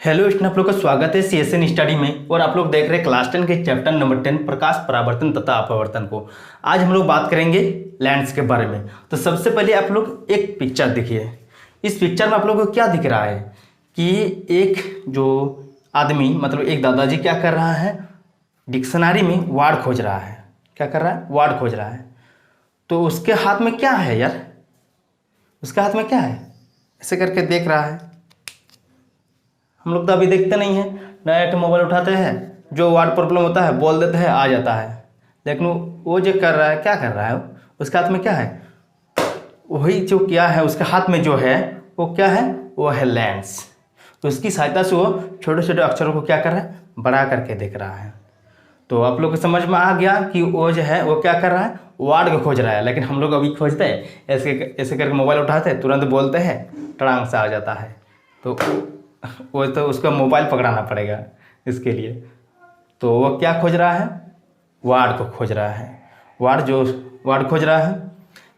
Hello student, आप लोग का स्वागत है सीएसएन स्टडी में। और आप लोग देख रहे हैं क्लास 10 के चैप्टर नंबर 10 प्रकाश परावर्तन तथा अपवर्तन को। आज हम लोग बात करेंगे लेंस के बारे में। तो सबसे पहले आप लोग एक पिक्चर देखिए। इस पिक्चर में आप लोगों को क्या दिख रहा है कि एक जो आदमी मतलब एक दादाजी क्या कर रहा है, डिक्शनरी में वर्ड खोज रहा है। क्या कर रहा है? वर्ड खोज रहा है। तो उसके हाथ में क्या है यार? उसके हाथ में क्या है? ऐसे करके देख रहा है। हम लोग तो अभी देखते नहीं हैं, डायरेक्ट मोबाइल उठाते हैं, जो वर्ड प्रॉब्लम होता है बोल देते हैं, आ जाता है। लेकिन वो जो कर रहा है, क्या कर रहा है? उसके हाथ में क्या है? वही जो क्या है उसके हाथ में जो है वो क्या है? वो है लेंस। तो उसकी सहायता से वो छोटे छोटे अक्षरों को क्या कर रहा है? बड़ा करके देख रहा है। तो आप लोग को समझ में आ गया कि वो जो है वो क्या कर रहा है? वर्ड को खोज रहा है। लेकिन हम लोग अभी खोजते हैं ऐसे ऐसे करके मोबाइल उठाते हैं, तुरंत बोलते हैं, टड़ांग से आ जाता है। तो वो तो उसका मोबाइल पकड़ाना पड़ेगा इसके लिए। तो वो क्या खोज रहा है? वर्ड को खोज रहा है। वर्ड खोज रहा है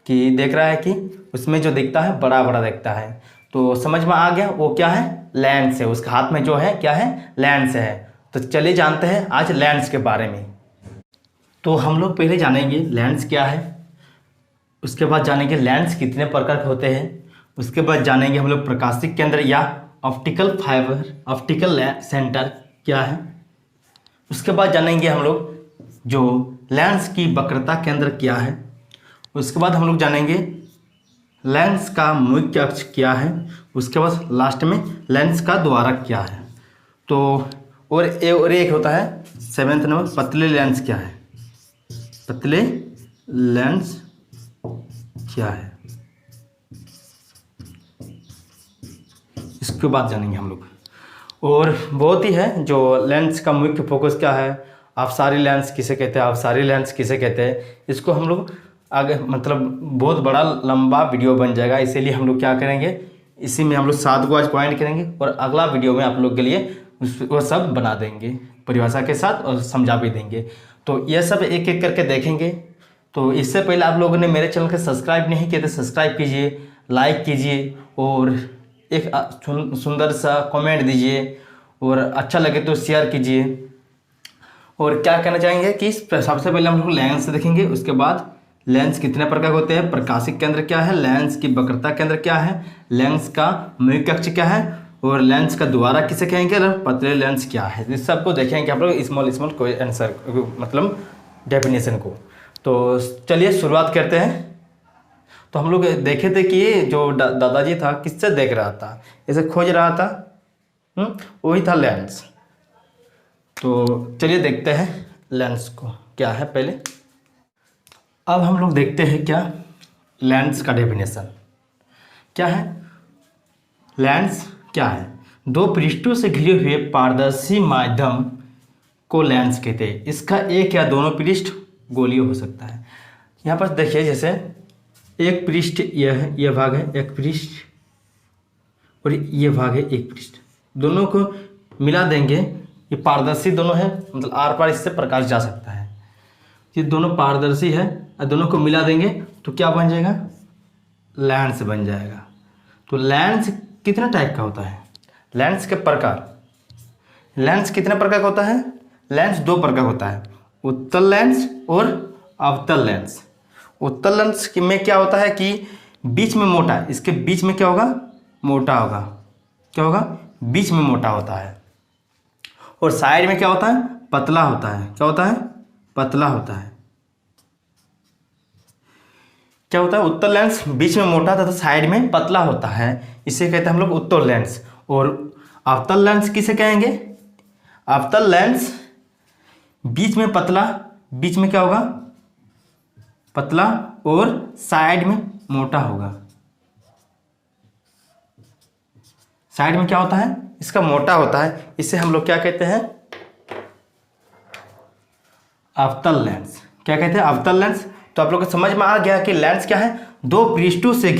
कि देख रहा है कि उसमें जो दिखता है बड़ा बड़ा दिखता है। तो समझ में आ गया वो क्या है? लेंस है। उसके हाथ में जो है क्या है? लेंस है। तो चलिए जानते हैं आज लेंस के बारे में। तो हम लोग पहले जानेंगे लेंस क्या है, उसके बाद जानेंगे लेंस कितने प्रकार के होते हैं, उसके बाद जानेंगे हम लोग प्रकाशिक केंद्र या ऑप्टिकल सेंटर क्या है, उसके बाद जानेंगे हम लोग जो लेंस की वक्रता केंद्र क्या है, उसके बाद हम लोग जानेंगे लेंस का मुख्य अक्ष क्या है, उसके बाद लास्ट में लेंस का द्वारक क्या है। तो और एक होता है 7th नंबर, पतले लेंस क्या है? पतले लेंस क्या है, इसके बाद जानेंगे हम लोग। और बहुत ही है जो लेंस का मुख्य फोकस क्या है, अपसारी लेंस किसे कहते हैं, अपसारी लेंस किसे कहते हैं, इसको हम लोग आगे मतलब बहुत बड़ा लंबा वीडियो बन जाएगा। इसीलिए हम लोग क्या करेंगे, इसी में हम लोग 7 को आज पॉइंट करेंगे और अगला वीडियो में आप लोग के लिए वो सब बना देंगे परिभाषा के साथ और समझा भी देंगे। तो ये सब एक एक करके देखेंगे। तो इससे पहले आप लोगों ने मेरे चैनल को सब्सक्राइब नहीं किया तो सब्सक्राइब कीजिए, लाइक कीजिए और एक सुंदर सा कमेंट दीजिए और अच्छा लगे तो शेयर कीजिए। और क्या कहना चाहेंगे कि सबसे पहले हम लोग लेंस देखेंगे, उसके बाद लेंस कितने प्रकार के होते हैं, प्रकाशिक केंद्र क्या है, लेंस की वक्रता केंद्र क्या है, लेंस का मुख्य अक्ष क्या है और लेंस का द्वारक किसे कहेंगे और पतले लेंस क्या है। इस सबको देखेंगे आप लोग स्मॉल कोई आंसर मतलब डेफिनेशन को। तो चलिए शुरुआत करते हैं। तो हम लोग देखे थे कि ये जो दादाजी था किससे देख रहा था, ऐसे खोज रहा था, वही था लेंस। तो चलिए देखते हैं लेंस को क्या है पहले। अब हम लोग देखते हैं क्या लेंस का डेफिनेशन क्या है। लेंस क्या है? दो पृष्ठों से घिरे हुए पारदर्शी माध्यम को लेंस कहते हैं। इसका एक या दोनों पृष्ठ गोलीय हो सकता है। यहाँ पर देखिए जैसे एक पृष्ठ यह भाग है एक पृष्ठ और ये भाग है एक पृष्ठ, दोनों को मिला देंगे, ये पारदर्शी दोनों है मतलब आर पार इससे प्रकाश जा सकता है। ये दोनों पारदर्शी है और दोनों को मिला देंगे तो क्या बन जाएगा? लेंस बन जाएगा। तो लेंस कितने टाइप का होता है? लेंस के प्रकार, लेंस कितने प्रकार का होता है? लेंस 2 प्रकार होता है, उत्तल लेंस और अवतल लेंस। उत्तल लेंस में क्या होता है कि बीच में मोटा, इसके बीच में क्या होगा? मोटा होगा। क्या होगा? बीच में मोटा होता है। और साइड में क्या होता है? पतला होता है। क्या होता है? पतला होता है। क्या होता है? उत्तल लेंस बीच में मोटा तथा साइड में पतला होता है, इसे कहते हैं हम लोग उत्तल लेंस। और अवतल लेंस किसे कहेंगे? अवतल लेंस बीच में पतला, बीच में क्या होगा? पतला और साइड में मोटा होगा। साइड में क्या होता है? इसका मोटा होता है, इसे हम लोग क्या कहते हैं? अवतल लेंस। क्या कहते हैं? अवतल लेंस। तो आप लोग को समझ में आ गया कि लेंस क्या है? दो पृष्ठों से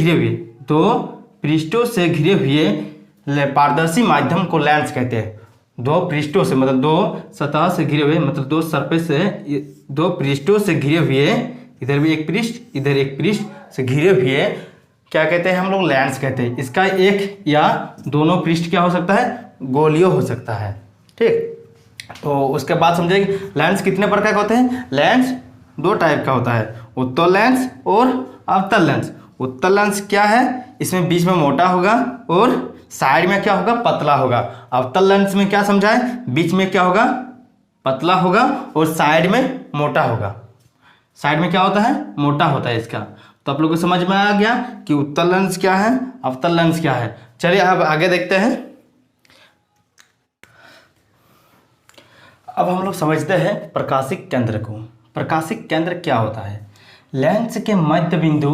घिरे हुए पारदर्शी माध्यम को लेंस कहते हैं। दो पृष्ठों से मतलब दो सतह से घिरे हुए मतलब दो सरफेस से, दो पृष्ठों से घिरे हुए, इधर भी एक पृष्ठ इधर एक पृष्ठ से घिरे हुए क्या कहते हैं हम लोग? लेंस कहते हैं। इसका एक या दोनों पृष्ठ क्या हो सकता है? गोलीय हो सकता है। ठीक, तो उसके बाद समझेंगे लेंस कितने प्रकार के होते हैं। लेंस दो टाइप का होता है, उत्तल लेंस और अवतल लेंस। उत्तल लेंस क्या है, इसमें बीच में मोटा होगा और साइड में क्या होगा, पतला होगा। अवतल लेंस में क्या समझा है, बीच में क्या होगा, पतला होगा और साइड में मोटा होगा। साइड में क्या होता है, मोटा होता है इसका। तो आप लोगों को समझ में आ गया कि उत्तल लेंस क्या है, अवतल लेंस क्या है। चलिए अब आगे देखते हैं। अब हम लोग समझते हैं प्रकाशिक केंद्र को। प्रकाशिक केंद्र क्या होता है, लेंस के मध्य बिंदु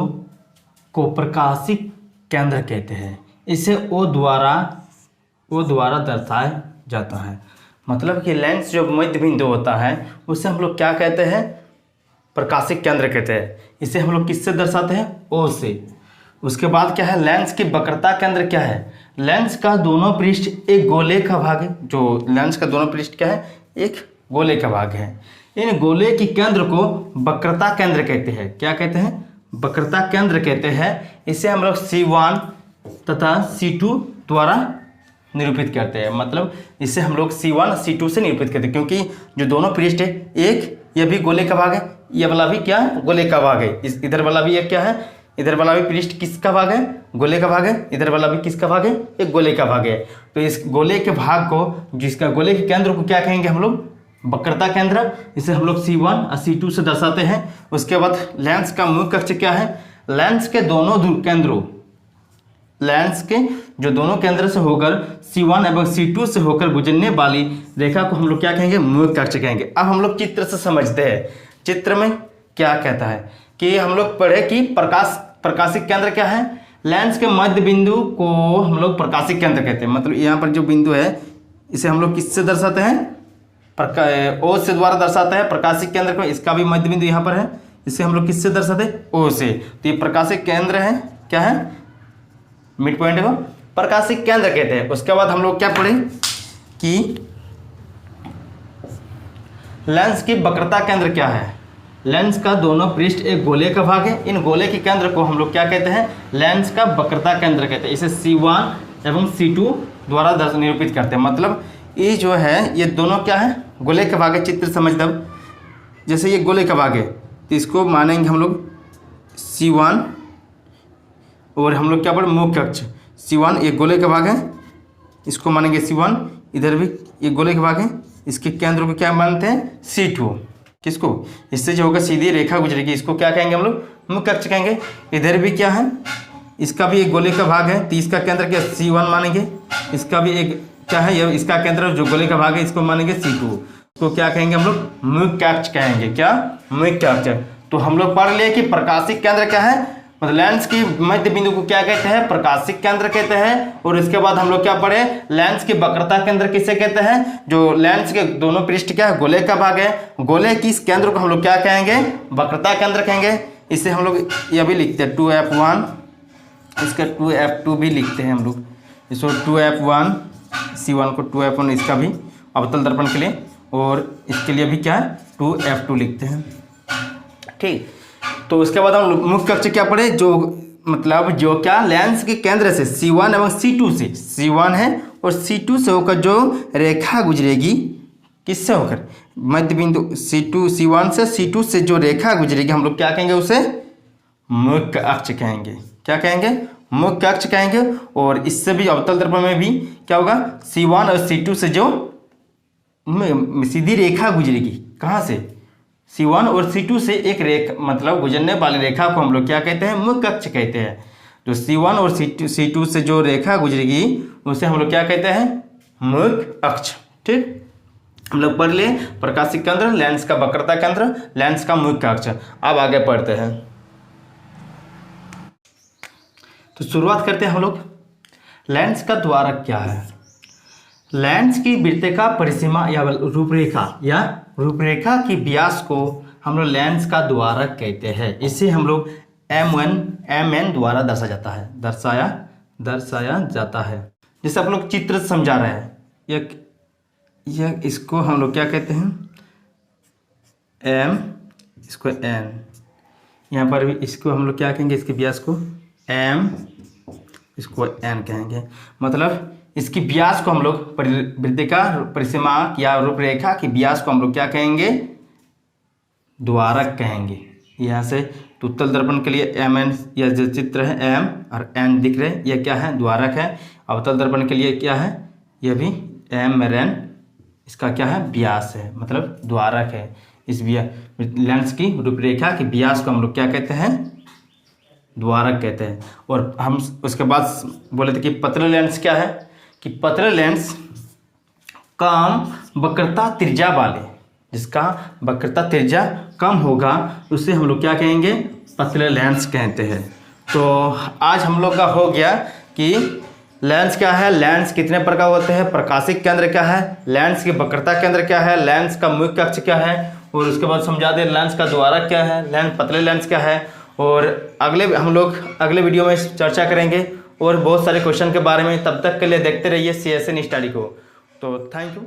को प्रकाशिक केंद्र कहते हैं। इसे ओ द्वारा दर्शाया जाता है। मतलब कि लेंस जो मध्य बिंदु होता है उसे हम लोग क्या कहते हैं, प्रकाशिक केंद्र कहते हैं। इसे हम लोग किससे दर्शाते हैं, ओ से। उसके बाद क्या है, लेंस की वक्रता केंद्र क्या है। लेंस का दोनों पृष्ठ एक गोले का भाग है। जो लेंस का दोनों पृष्ठ क्या है, एक गोले का भाग है। इन गोले की केंद्र को वक्रता केंद्र कहते हैं। क्या कहते हैं, वक्रता केंद्र कहते हैं। इसे हम लोग C1 तथा C2 द्वारा निरूपित करते हैं। मतलब इसे हम लोग C1 C2 से निरूपित करते हैं, क्योंकि जो दोनों पृष्ठ है, एक ये भी गोले का भाग है, ये वाला भी क्या गोले का भाग है। इस इधर वाला भी एक क्या है, इधर वाला भी पृष्ठ किसका भाग है, गोले का भाग है। इधर वाला भी किसका भाग है, एक गोले का भाग है। तो इस गोले के भाग को, जिसका गोले के केंद्र को क्या कहेंगे हम लोग, वक्रता केंद्र। इसे हम लोग C1 और C2 से दर्शाते हैं। उसके बाद लेंस का मुख्य अक्ष क्या है, लेंस के दोनों केंद्रों, लेंस के जो दोनों केंद्र से होकर C1 एवं C2 से होकर गुजरने वाली रेखा को हम लोग क्या कहेंगे, मुख्य अक्ष कहेंगे। अब हम लोग चित्र से समझते हैं, चित्र में क्या कहता है कि हम लोग पढ़े कि प्रकाशिक केंद्र क्या है। लेंस के मध्य बिंदु को हम लोग प्रकाशिक केंद्र कहते हैं। मतलब यहाँ पर जो बिंदु है इसे हम लोग किससे दर्शाते हैं, ओ से द्वारा दर्शाते हैं प्रकाशिक केंद्र को। इसका भी मध्य बिंदु यहाँ पर है, इसे हम लोग किससे दर्शाते हैं, ओ से। तो ये प्रकाशिक केंद्र है, क्या है, मिड पॉइंट को प्रकाशिक केंद्र कहते हैं। उसके बाद हम लोग क्या पढ़े कि लेंस की वक्रता केंद्र क्या है। लेंस का दोनों पृष्ठ एक गोले का भाग है। इन गोले के केंद्र को हम लोग क्या कहते हैं, लेंस का वक्रता केंद्र कहते हैं। इसे C1 एवं C2 द्वारा निरूपित करते हैं। मतलब ये जो है, ये दोनों क्या है, गोले का भाग है। चित्र समझ दो, जैसे ये गोले का भाग है तो इसको मानेंगे हम लोग C1 और हम लोग क्या पढ़े, मुख्य अक्ष। C1 एक गोले का भाग है, इसको मानेंगे C1। इधर भी एक गोले का भाग है, इसके केंद्र को क्या मानते हैं, C2। किसको, इससे जो होगा सीधी रेखा गुजरेगी, इसको क्या कहेंगे हम लोग, मुख्य अक्ष कहेंगे। इधर भी क्या है, इसका भी एक गोले का भाग है, तो इसका केंद्र क्या C1 मानेंगे। इसका भी एक क्या है, ये इसका केंद्र जो गोले का भाग है, इसको मानेंगे C2। इसको क्या कहेंगे हम लोग, मुख्य अक्ष कहेंगे। क्या, मुख्य अक्ष। तो हम लोग पढ़ लिए कि प्रकाशिक केंद्र क्या है, मतलब लेंस की मध्य बिंदु को क्या कहते हैं, प्रकाशिक केंद्र कहते हैं। और इसके बाद हम लोग क्या पढ़े, लेंस की वक्रता केंद्र किसे कहते हैं, जो लेंस के दोनों पृष्ठ क्या है, गोले का भाग है। गोले की इस केंद्र को हम लोग क्या कहेंगे, वक्रता केंद्र कहेंगे। इसे हम लोग ये भी लिखते हैं 2F1, इसका 2F2 भी लिखते हैं हम लोग। इसको 2F1 C1 को 2F1 इसका भी अवतल दर्पण के लिए, और इसके लिए भी क्या है 2F2 लिखते हैं। ठीक, तो उसके बाद हम मुख्य अक्ष क्या पढ़े, जो मतलब जो क्या लेंस के केंद्र से C1 एवं C2 से, C1 है और C2 से होकर जो रेखा गुजरेगी, किससे होकर, मध्य बिंदु C1 से C2 से जो रेखा गुजरेगी हम लोग क्या कहेंगे, उसे मुख्य अक्ष कहेंगे। क्या कहेंगे, मुख्य अक्ष कहेंगे। और इससे भी अवतल दर्पण में भी क्या होगा, C1 और C2 से जो सीधी रेखा गुजरेगी, कहाँ से, C1 और C2 से एक रेखा, मतलब गुजरने वाली रेखा को हम लोग क्या कहते हैं, मुख्य अक्ष कहते हैं। जो C1 और C2 से जो रेखा गुजरेगी उसे हम लोग क्या कहते हैं, मुख्य अक्ष। ठीक, हम लोग पढ़ लिए प्रकाशिक केंद्र, लेंस का वक्रता केंद्र, लेंस का मुख्य अक्ष। अब आगे पढ़ते हैं। तो शुरुआत करते हैं हम लोग, लेंस का द्वारक क्या है। लेंस की वृत्तिका परिसीमा या रूपरेखा की व्यास को हम लोग लेंस का द्वारक कहते हैं। इसे हम लोग mn द्वारा दर्शाया जाता है। जैसे आप लोग चित्र समझा रहे हैं, यह इसको हम लोग क्या कहते हैं, m, इसको n, यहाँ पर भी इसको हम लोग क्या कहेंगे, इसके व्यास को m, इसको n कहेंगे। मतलब इसकी व्यास को हम लोग वृत्तिका परिसीमांक या रूपरेखा की व्यास को हम लोग क्या कहेंगे, द्वारक कहेंगे। यहाँ से तो उत्तल दर्पण के लिए एम एन, यह जो चित्र है एम और एन दिख रहे हैं, यह क्या है, द्वारक है। अवतल दर्पण के लिए क्या है, यह भी एम और एन, इसका क्या है, व्यास है, मतलब द्वारक है। इस लेंस की रूपरेखा की व्यास को हम लोग क्या कहते हैं, द्वारक कहते हैं। और हम उसके बाद बोले थे कि पतले लेंस क्या है, कि पतले लेंस कम वक्रता त्रिज्या वाले, जिसका वक्रता त्रिज्या कम होगा उसे हम लोग क्या कहेंगे, पतले लेंस कहते हैं। तो आज हम लोग का हो गया कि लेंस क्या है, लेंस कितने प्रकार होते हैं, प्रकाशिक केंद्र क्या है, लेंस की वक्रता केंद्र क्या है, लेंस का मुख्य अक्ष क्या है, और उसके बाद समझा दे लेंस का द्वारक क्या है, लेंस पतले लेंस क्या है। और हम लोग अगले वीडियो में चर्चा करेंगे और बहुत सारे क्वेश्चन के बारे में। तब तक के लिए देखते रहिए CSN स्टडी को। तो थैंक यू।